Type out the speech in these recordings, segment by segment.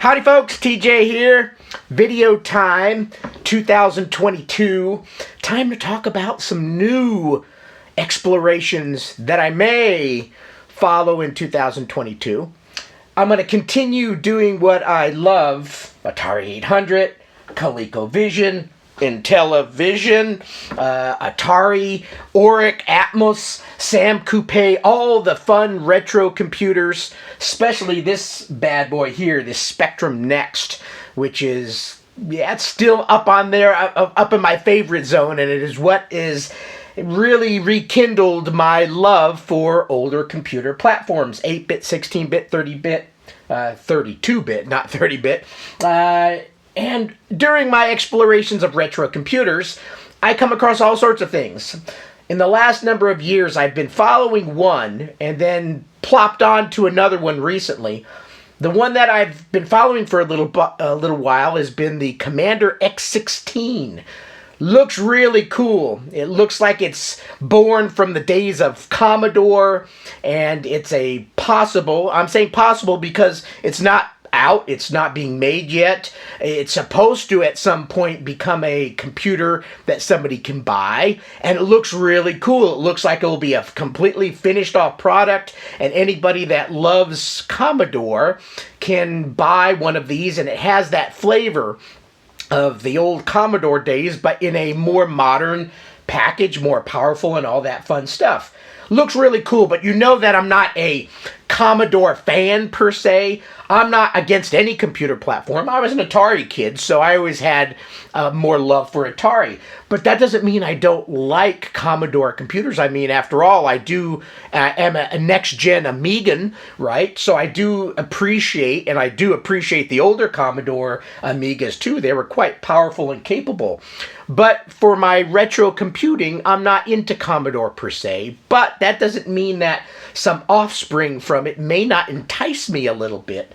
Howdy folks, TJ here. Video time 2022. Time to talk about some new explorations that I may follow in 2022. I'm going to continue doing what I love. Atari 800, ColecoVision, Intellivision, Atari, Auric, Atmos, Sam Coupe, all the fun retro computers, especially this bad boy here, this Spectrum Next, which is, it's still up on there, up in my favorite zone, and it is what is really rekindled my love for older computer platforms, 8-bit, 16-bit, 30-bit, 32-bit, not 30-bit, and during my explorations of retro computers, I come across all sorts of things. In the last number of years, I've been following one and then plopped on to another one recently. The one that I've been following for a little while has been the Commander X16. Looks really cool. It looks like it's born from the days of Commodore, and it's a possible, I'm saying possible because it's not out, it's not being made yet. It's supposed to at some point become a computer that somebody can buy, and it looks really cool. It looks like it'll be a completely finished off product, and anybody that loves Commodore can buy one of these, and it has that flavor of the old Commodore days, but in a more modern package, more powerful and all that fun stuff. Looks really cool, but you know that I'm not a Commodore fan per se. I'm not against any computer platform. I was an Atari kid, so I always had more love for Atari. But that doesn't mean I don't like Commodore computers. I mean, after all, I do am a next-gen Amigan, right? So I do appreciate, and I do appreciate the older Commodore Amigas too. They were quite powerful and capable. But for my retro computing, I'm not into Commodore per se. But that doesn't mean that some offspring from it may not entice me a little bit.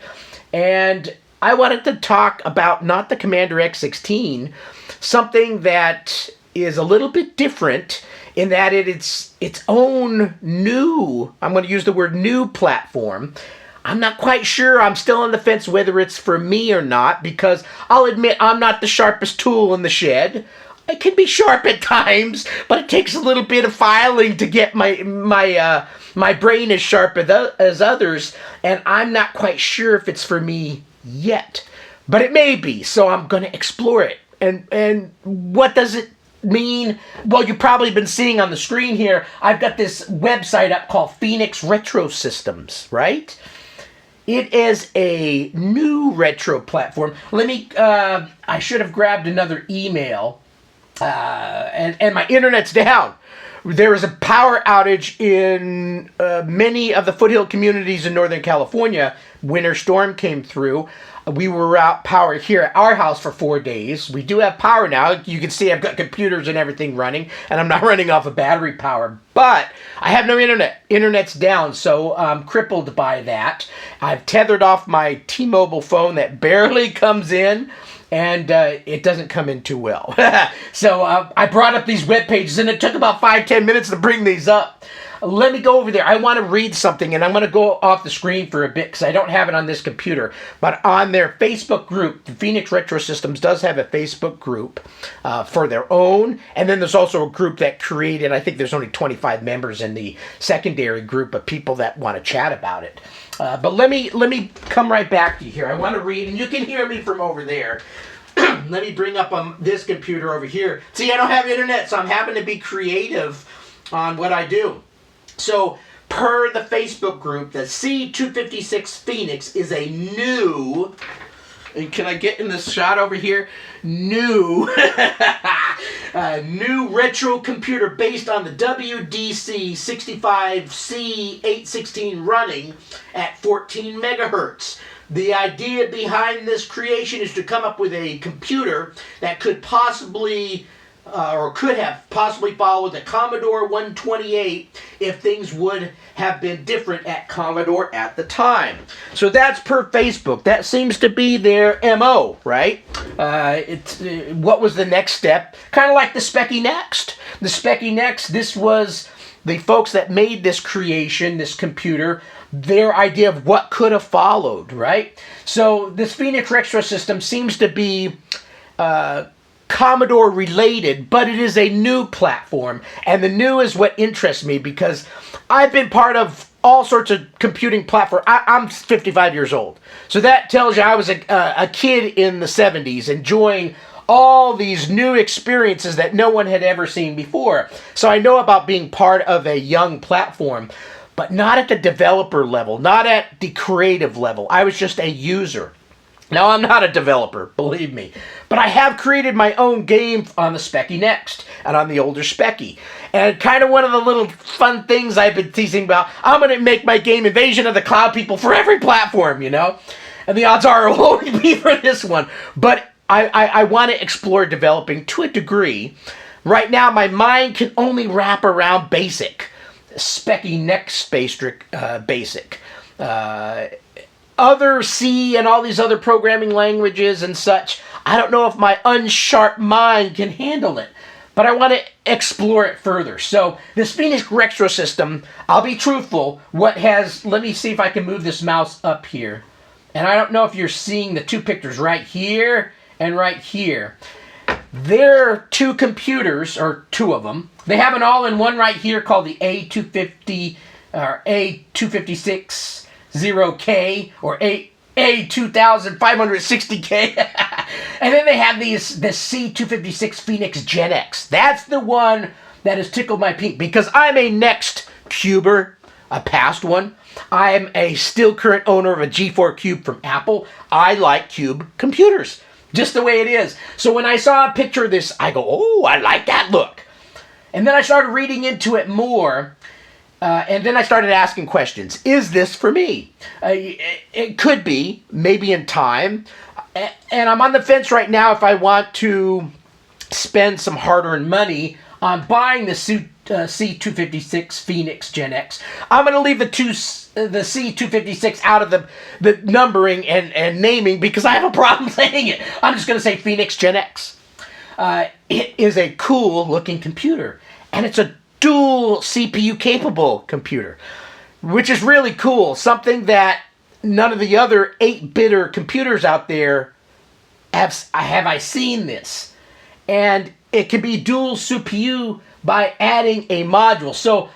And I wanted to talk about not the Commander X16, something that is a little bit different in that it's its own new, I'm going to use the word new platform. I'm not quite sure. I'm still on the fence whether it's for me or not, because I'll admit I'm not the sharpest tool in the shed. It can be sharp at times, but it takes a little bit of filing to get my brain as sharp as others, and I'm not quite sure if it's for me yet. But it may be, so I'm going to explore it. And what does it mean? Well, you've probably been seeing on the screen here, I've got this website up called Foenix Retro Systems, right? It is a new retro platform. Let me, I should have grabbed another email. And my internet's down. There is a power outage in many of the foothill communities in Northern California. Winter storm came through. We were without power here at our house for 4 days. We do have power now. You can see I've got computers and everything running, and I'm not running off of battery power. But I have no internet. Internet's down, so I'm crippled by that. I've tethered off my T-Mobile phone that barely comes in, and it doesn't come in too well. So I brought up these web pages, and it took about 5-10 minutes to bring these up. Let me go over there. I want to read something, and I'm going to go off the screen for a bit because I don't have it on this computer. But on their Facebook group, the Foenix Retro Systems does have a Facebook group for their own, and then there's also a group that created, I think there's only 25 members in the secondary group of people that want to chat about it. But let me come right back to you here. I want to read, and you can hear me from over there. Let me bring up this computer over here. See, I don't have internet, so I'm having to be creative on what I do. So, per the Facebook group, the C256 Foenix is a new, and can I get in this shot over here? New retro computer based on the WDC65C816 running at 14 megahertz. The idea behind this creation is to come up with a computer that could possibly could have possibly followed the Commodore 128 if things would have been different at Commodore at the time. So that's per Facebook. That seems to be their MO, right? What was the next step? Kind of like the Speccy Next. The Speccy Next, this was the folks that made this creation, this computer, their idea of what could have followed, right? So this Foenix Retro System seems to be Commodore related, but it is a new platform. And the new is what interests me because I've been part of all sorts of computing platforms. I'm 55 years old. So that tells you I was a kid in the 70s enjoying all these new experiences that no one had ever seen before. So I know about being part of a young platform, but not at the developer level, not at the creative level. I was just a user. Now, I'm not a developer, believe me, but I have created my own game on the Speccy Next and on the older Speccy. And kind of one of the little fun things I've been teasing about, I'm going to make my game Invasion of the Cloud People for every platform, you know? And the odds are it will only be for this one. But I want to explore developing to a degree. Right now, my mind can only wrap around BASIC. Speccy Next BASIC. Other C and all these other programming languages and such, I don't know if my unsharp mind can handle it. But I want to explore it further. So this Foenix Retro System, I'll be truthful, let me see if I can move this mouse up here. And I don't know if you're seeing the two pictures right here and right here. They're two computers, or two of them. They have an all-in-one right here called the A250 or A2560K or A2560K. And then they have the C256 Foenix GenX. That's the one that has tickled my pink because I'm a Next cuber, a past one. I'm a still current owner of a G4 Cube from Apple. I like cube computers, just the way it is. So when I saw a picture of this, I go, oh, I like that look. And then I started reading into it more. And then I started asking questions. Is this for me? It could be, maybe in time. And I'm on the fence right now if I want to spend some hard-earned money on buying the C256 Foenix GenX. I'm going to leave the C256 out of the numbering and naming because I have a problem saying it. I'm just going to say Foenix GenX. It is a cool-looking computer, and it's a dual CPU capable computer, which is really cool. Something that none of the other 8-bitter computers out there have I seen this. And it can be dual CPU by adding a module. So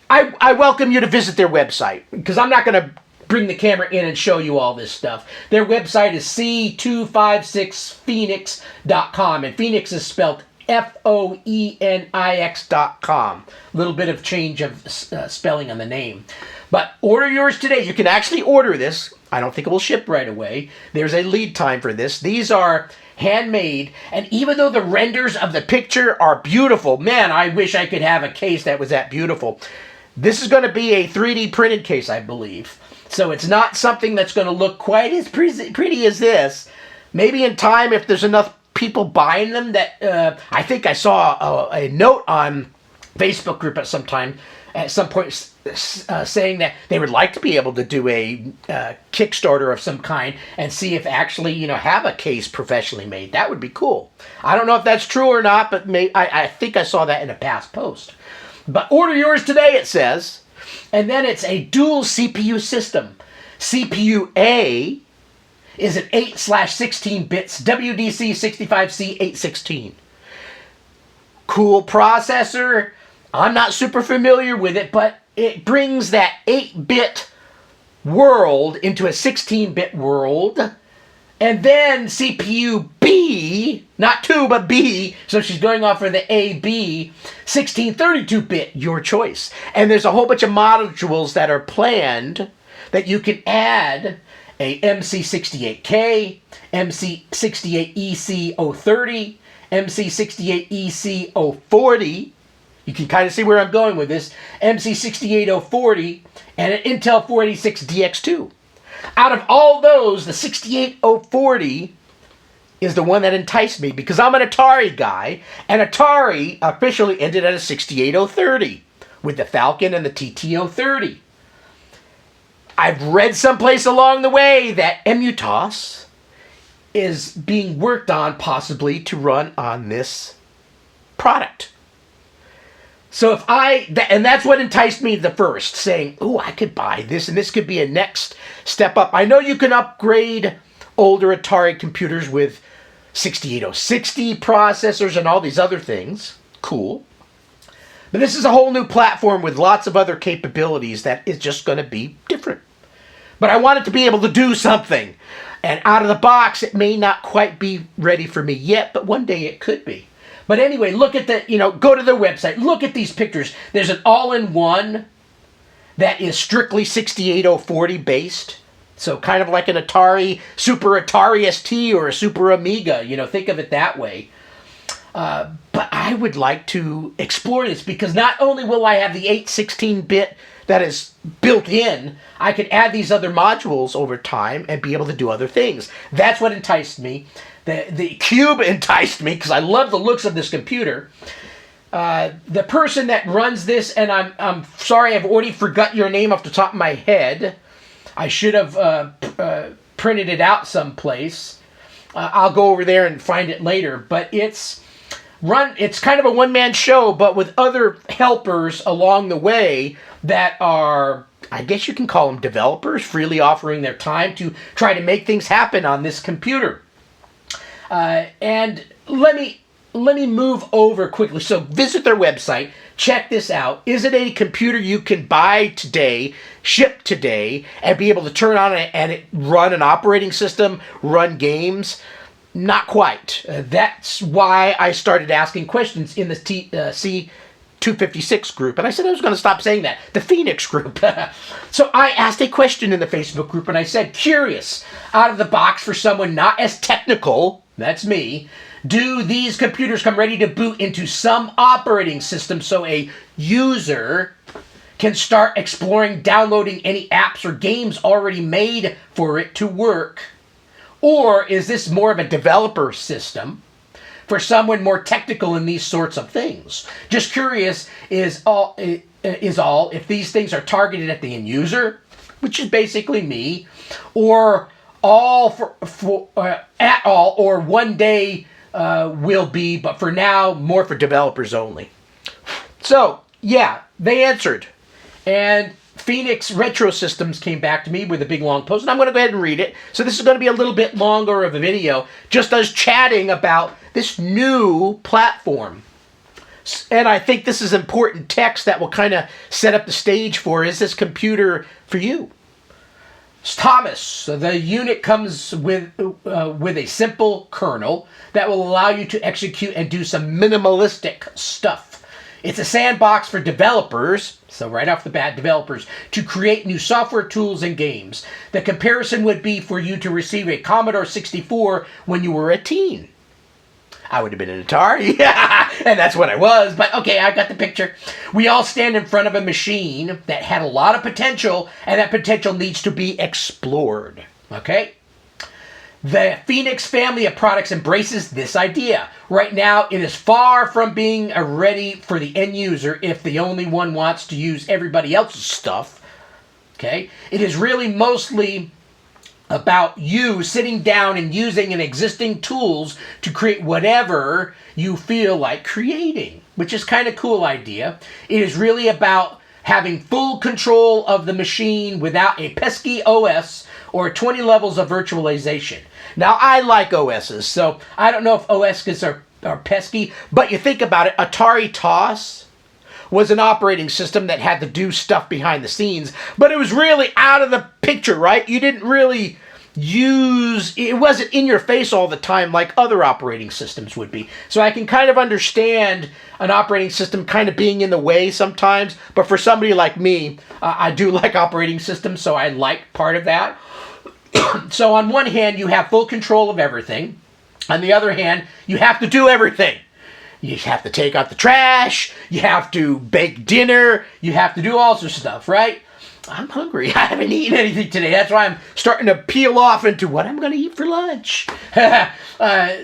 I welcome you to visit their website because I'm not going to bring the camera in and show you all this stuff. Their website is C256Phoenix.com, and Phoenix is spelled Foenix.com. A little bit of change of spelling on the name. But order yours today. You can actually order this. I don't think it will ship right away. There's a lead time for this. These are handmade, and even though the renders of the picture are beautiful, man, I wish I could have a case that was that beautiful. This is going to be a 3D printed case, I believe. So it's not something that's going to look quite as pretty as this. Maybe in time, if there's enough people buying them, that I think I saw a note on Facebook group at some point saying that they would like to be able to do a Kickstarter of some kind and see if actually, have a case professionally made. That would be cool. I don't know if that's true or not, but I think I saw that in a past post. But order yours today, it says. And then it's a dual CPU system. CPU A is an 8/16 bits WDC65C816. Cool processor. I'm not super familiar with it, but it brings that 8-bit world into a 16-bit world. And then CPU B, not 2, but B, so she's going off for the AB, 1632-bit, your choice. And there's a whole bunch of modules that are planned that you can add a MC68K, MC68EC030, MC68EC040, you can kind of see where I'm going with this, MC68040, and an Intel 486DX2. Out of all those, the 68040 is the one that enticed me because I'm an Atari guy, and Atari officially ended at a 68030 with the Falcon and the TT030. I've read someplace along the way that Emutos is being worked on possibly to run on this product. So if and that's what enticed me the first, saying, oh, I could buy this, and this could be a next step up. I know you can upgrade older Atari computers with 68060 processors and all these other things. Cool. But this is a whole new platform with lots of other capabilities that is just going to be different. But I wanted to be able to do something. And out of the box, it may not quite be ready for me yet, but one day it could be. But anyway, look at go to their website. Look at these pictures. There's an all-in-one that is strictly 68040 based. So kind of like an Atari, Super Atari ST or a Super Amiga. Think of it that way. But I would like to explore this because not only will I have the 816-bit that is built in, I could add these other modules over time and be able to do other things. That's what enticed me. The Cube enticed me because I love the looks of this computer. The person that runs this, and I'm sorry, I've already forgot your name off the top of my head. I should have printed it out someplace. I'll go over there and find it later. But it's kind of a one-man show, but with other helpers along the way that are, I guess you can call them developers, freely offering their time to try to make things happen on this computer. And let me move over quickly. So visit their website. Check this out. Is it a computer you can buy today, ship today, and be able to turn on it and run an operating system, run games? Not quite. That's why I started asking questions in the C256 group. And I said I was going to stop saying that. The Foenix group. So I asked a question in the Facebook group, and I said, curious, out of the box for someone not as technical, that's me, do these computers come ready to boot into some operating system so a user can start exploring downloading any apps or games already made for it to work? Or is this more of a developer system for someone more technical in these sorts of things? Just curious is all if these things are targeted at the end user, which is basically me, or all at all, or one day will be, but for now, more for developers only. So, yeah, they answered. And Foenix Retro Systems came back to me with a big long post, and I'm going to go ahead and read it. So this is going to be a little bit longer of a video, just us chatting about this new platform. And I think this is important text that will kind of set up the stage for, is this computer for you? Thomas, the unit comes with a simple kernel that will allow you to execute and do some minimalistic stuff. It's a sandbox for developers, so right off the bat, developers, to create new software tools and games. The comparison would be for you to receive a Commodore 64 when you were a teen. I would have been an Atari, and that's what I was, but okay, I got the picture. We all stand in front of a machine that had a lot of potential, and that potential needs to be explored, okay? The Foenix family of products embraces this idea. Right now, it is far from being ready for the end user if the only one wants to use everybody else's stuff, okay? It is really mostly about you sitting down and using an existing tools to create whatever you feel like creating, which is kind of cool idea. It is really about having full control of the machine without a pesky OS or 20 levels of virtualization. Now, I like OSs, so I don't know if OSs are pesky, but you think about it, Atari TOS was an operating system that had to do stuff behind the scenes, but it was really out of the picture, right? You didn't really it wasn't in your face all the time like other operating systems would be. So I can kind of understand an operating system kind of being in the way sometimes, but for somebody like me, I do like operating systems, so I like part of that. So on one hand, you have full control of everything. On the other hand, you have to do everything. You have to take out the trash, you have to bake dinner, you have to do all sorts of stuff, right? I'm hungry. I haven't eaten anything today. That's why I'm starting to peel off into what I'm going to eat for lunch.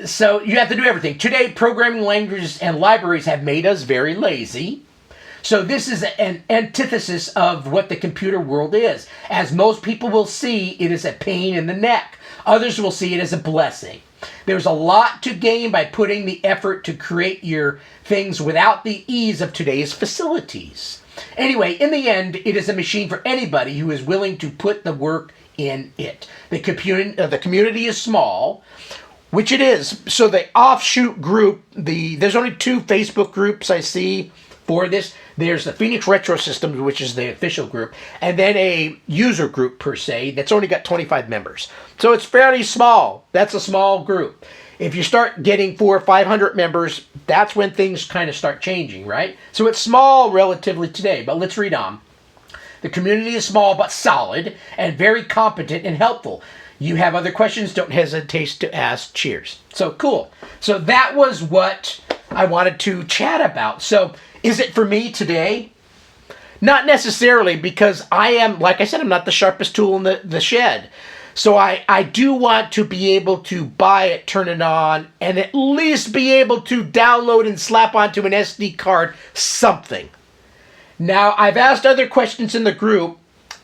So you have to do everything. Today, programming languages and libraries have made us very lazy. So this is an antithesis of what the computer world is. As most people will see, it is a pain in the neck. Others will see it as a blessing. There's a lot to gain by putting the effort to create your things without the ease of today's facilities. Anyway, in the end, it is a machine for anybody who is willing to put the work in it. The community is small, which it is. So the offshoot group, there's only 2 Facebook groups I see for this. There's the Foenix Retro Systems, which is the official group, and then a user group per se that's only got 25 members. So it's fairly small. That's a small group. If you start getting 400 or 500 members, that's when things kind of start changing, right? So it's small relatively today, but let's read on. The community is small but solid and very competent and helpful. You have other questions, don't hesitate to ask. Cheers. So cool. So that was what I wanted to chat about. So is it for me today? Not necessarily, because I am, like I said, I'm not the sharpest tool in the shed. So I do want to be able to buy it, turn it on, and at least be able to download and slap onto an SD card something. Now, I've asked other questions in the group,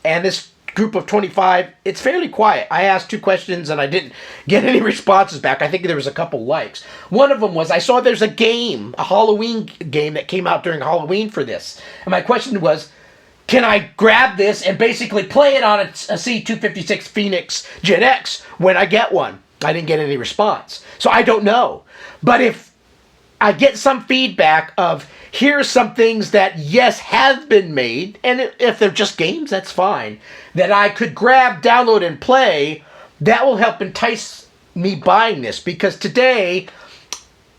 and this group of 25, it's fairly quiet. I asked 2 questions and I didn't get any responses back. I think there was a couple likes. One of them was, I saw there's a game, a Halloween game that came out during Halloween for this. And my question was, can I grab this and basically play it on a C256 Foenix GenX when I get one? I didn't get any response. So I don't know. But if I get some feedback of, here's some things that, yes, have been made, and if they're just games, that's fine, that I could grab, download, and play, that will help entice me buying this. Because today,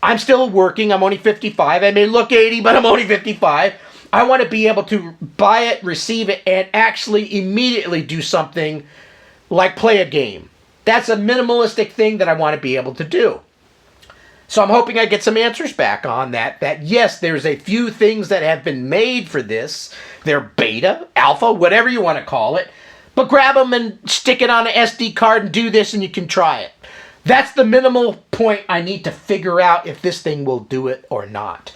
I'm still working. I'm only 55. I may look 80, but I'm only 55. I want to be able to buy it, receive it, and actually immediately do something like play a game. That's a minimalistic thing that I want to be able to do. So I'm hoping I get some answers back on that. That yes, there's a few things that have been made for this. They're beta, alpha, whatever you want to call it. But grab them and stick it on an SD card and do this and you can try it. That's the minimal point I need to figure out if this thing will do it or not.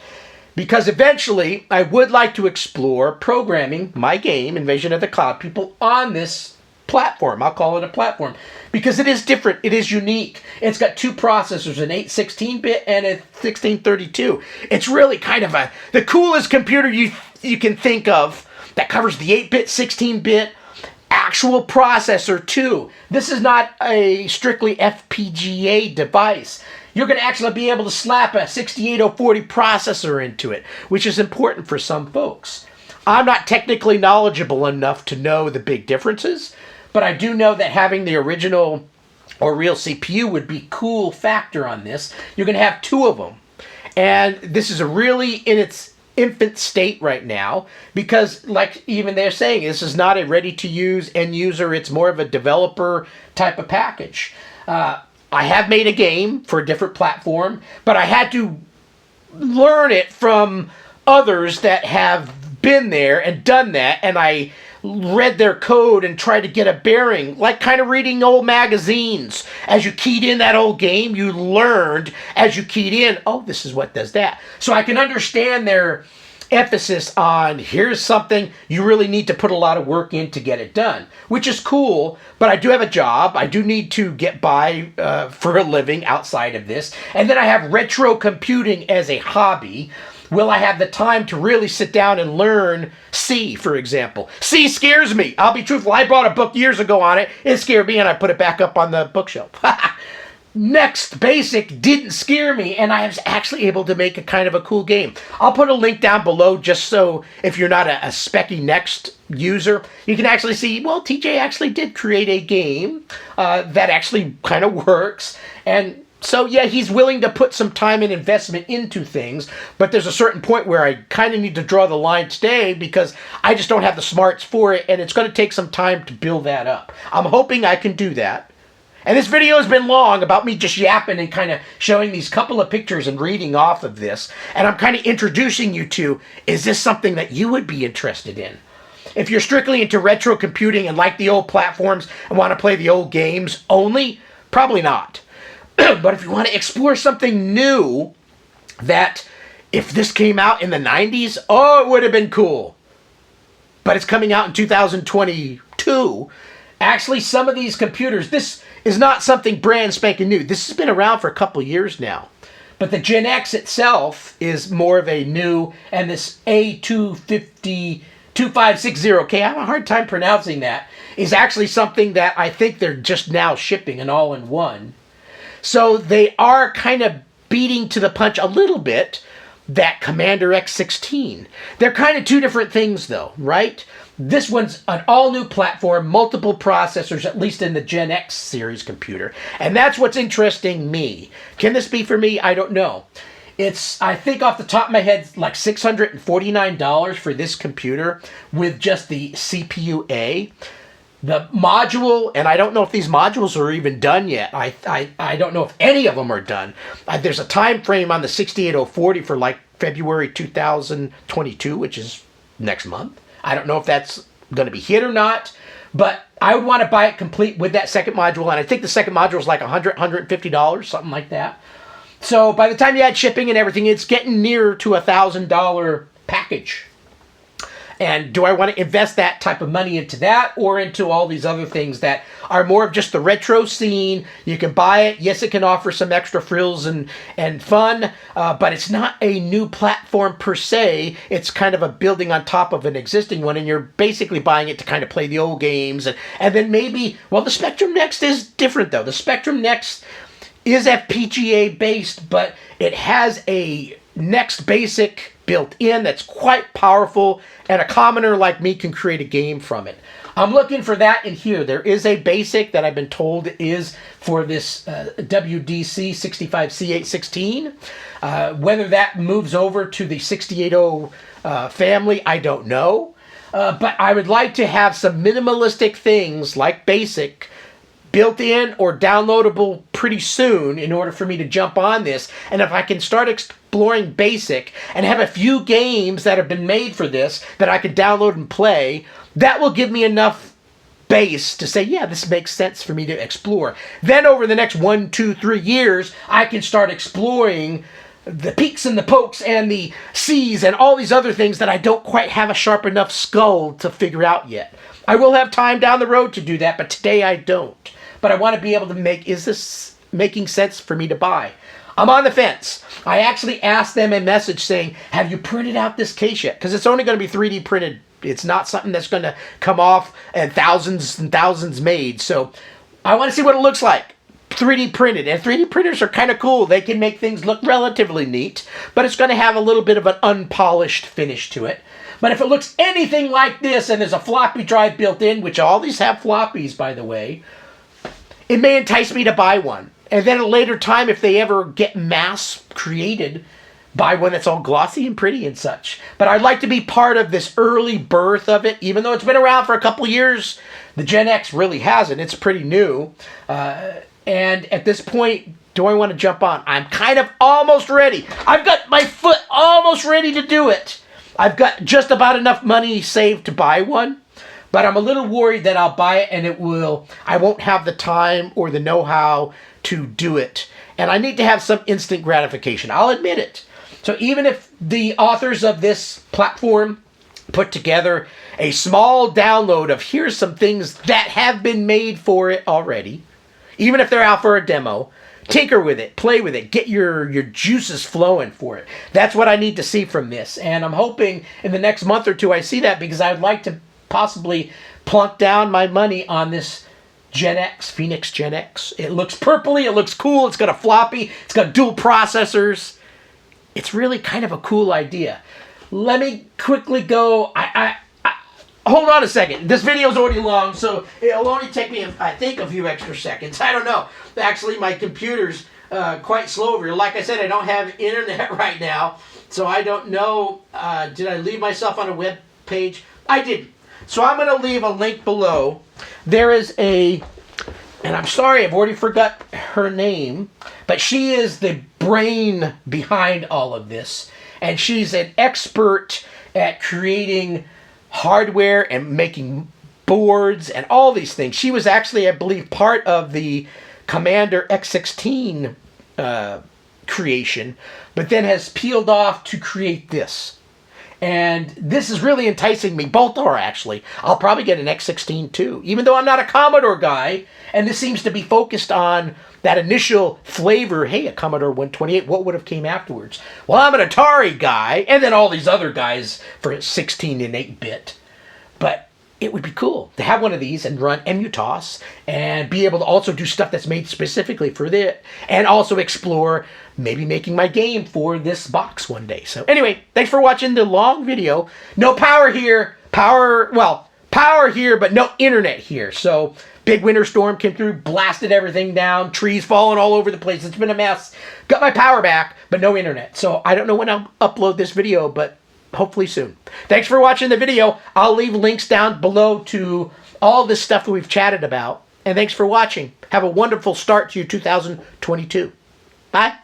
Because eventually I would like to explore programming my game, Invasion of the Cloud People, on this platform. I'll call it a platform because it is different. It is unique. It's got 2 processors, an 816-bit and a 1632. It's really kind of the coolest computer you can think of that covers the 8-bit, 16-bit actual processor too. This is not a strictly FPGA device. You're going to actually be able to slap a 68040 processor into it, which is important for some folks. I'm not technically knowledgeable enough to know the big differences, but I do know that having the original or real CPU would be a cool factor on this. You're going to have 2 of them. And this is really in its infant state right now because, like even they're saying, this is not a ready-to-use end user. It's more of a developer type of package. I have made a game for a different platform, but I had to learn it from others that have been there and done that, and I read their code and tried to get a bearing, like kind of reading old magazines. As you keyed in that old game, you learned as you keyed in, oh, this is what does that. So I can understand their emphasis on here's something you really need to put a lot of work in to get it done, which is cool, but I do have a job. I do need to get by for a living outside of this. And then I have retro computing as a hobby. Will I have the time to really sit down and learn C, for example? C scares me. I'll be truthful. I bought a book years ago on it. It scared me, and I put it back up on the bookshelf. Next Basic didn't scare me, and I was actually able to make a kind of a cool game. I'll put a link down below just so if you're not a Specky Next user, you can actually see, well, TJ actually did create a game that actually kind of works. And so, yeah, he's willing to put some time and investment into things, but there's a certain point where I kind of need to draw the line today because I just don't have the smarts for it, and it's going to take some time to build that up. I'm hoping I can do that. And this video has been long about me just yapping and kind of showing these couple of pictures and reading off of this, and I'm kind of introducing you to, is this something that you would be interested in? If you're strictly into retro computing and like the old platforms and want to play the old games only, probably not. But if you want to explore something new, that if this came out in the 90s, oh, it would have been cool. But it's coming out in 2022. Actually, some of these computers, this is not something brand spanking new. This has been around for a couple years now. But the GenX itself is more of a new, and this A2560X, I have a hard time pronouncing that, is actually something that I think they're just now shipping an all-in-one. So they are kind of beating to the punch a little bit that Commander X16. They're kind of two different things though, right? This one's an all-new platform, multiple processors, at least in the GenX series computer. And that's what's interesting me. Can this be for me? I don't know. It's, I think off the top of my head, like $649 for this computer with just the CPU-A. The module, and I don't know if these modules are even done yet. I don't know if any of them are done. There's a time frame on the 68040 for like February 2022, which is next month. I don't know if that's going to be hit or not, but I would want to buy it complete with that second module, and I think the second module is like $100, $150, something like that. So by the time you add shipping and everything, it's getting near to $1,000 package. And do I want to invest that type of money into that or into all these other things that are more of just the retro scene? You can buy it. Yes, it can offer some extra frills and fun, but it's not a new platform per se. It's kind of a building on top of an existing one, and you're basically buying it to kind of play the old games. And then maybe, well, the Spectrum Next is different, though. The Spectrum Next is FPGA based, but it has a Next Basic built in that's quite powerful, and a commoner like me can create a game from it. I'm looking for that in here. There is a basic that I've been told is for this WDC 65C816. Whether that moves over to the 680 family, I don't know. But I would like to have some minimalistic things like basic built in or downloadable pretty soon in order for me to jump on this. And if I can start exploring basic and have a few games that have been made for this that I could download and play, that will give me enough base to say, yeah, this makes sense for me to explore. Then over the next 1, 2, 3 years, I can start exploring the peaks and the pokes and the C's and all these other things that I don't quite have a sharp enough skull to figure out yet. I will have time down the road to do that, but today I don't. But I want to be able to make, is this making sense for me to buy? I'm on the fence. I actually asked them a message saying, have you printed out this case yet? Because it's only going to be 3D printed. It's not something that's going to come off and thousands made. So I want to see what it looks like. 3D printed. And 3D printers are kind of cool. They can make things look relatively neat, but it's going to have a little bit of an unpolished finish to it. But if it looks anything like this and there's a floppy drive built in, which all these have floppies, by the way, it may entice me to buy one. And then at a later time, if they ever get mass created, buy one that's all glossy and pretty and such. But I'd like to be part of this early birth of it, even though it's been around for a couple years. The GenX really hasn't. It's pretty new. And at this point, do I want to jump on? I'm kind of almost ready. I've got my foot almost ready to do it. I've got just about enough money saved to buy one. But I'm a little worried that I'll buy it and I won't have the time or the know-how to do it. And I need to have some instant gratification. I'll admit it. So even if the authors of this platform put together a small download of here's some things that have been made for it already, even if they're out for a demo, tinker with it, play with it, get your juices flowing for it. That's what I need to see from this. And I'm hoping in the next month or two I see that, because I would like to possibly plunk down my money on this GenX, Foenix GenX. It looks purpley, it looks cool, it's got a floppy, it's got dual processors. It's really kind of a cool idea. Let me quickly go, hold on a second. This video's already long, so it'll only take me, I think, a few extra seconds. I don't know. Actually, my computer's quite slow over here. Like I said, I don't have internet right now, so I don't know. Did I leave myself on a web page? I did. So I'm going to leave a link below. There is and I'm sorry, I've already forgot her name, but she is the brain behind all of this. And she's an expert at creating hardware and making boards and all these things. She was actually, I believe, part of the Commander X16 creation, but then has peeled off to create this. And this is really enticing me. Both are, actually. I'll probably get an X16 too, even though I'm not a Commodore guy. And this seems to be focused on that initial flavor. Hey, a Commodore 128, what would have came afterwards? Well, I'm an Atari guy, and then all these other guys for 16 and 8-bit. But it would be cool to have one of these and run emutos and be able to also do stuff that's made specifically for it, and also explore maybe making my game for this box one day. So anyway, thanks for watching the long video. No power here. Power here, but no internet here. So big winter storm came through, blasted everything down, trees falling all over the place. It's been a mess. Got my power back, but no internet. So I don't know when I'll upload this video, but hopefully soon. Thanks for watching the video. I'll leave links down below to all this stuff that we've chatted about. And thanks for watching. Have a wonderful start to your 2022. Bye.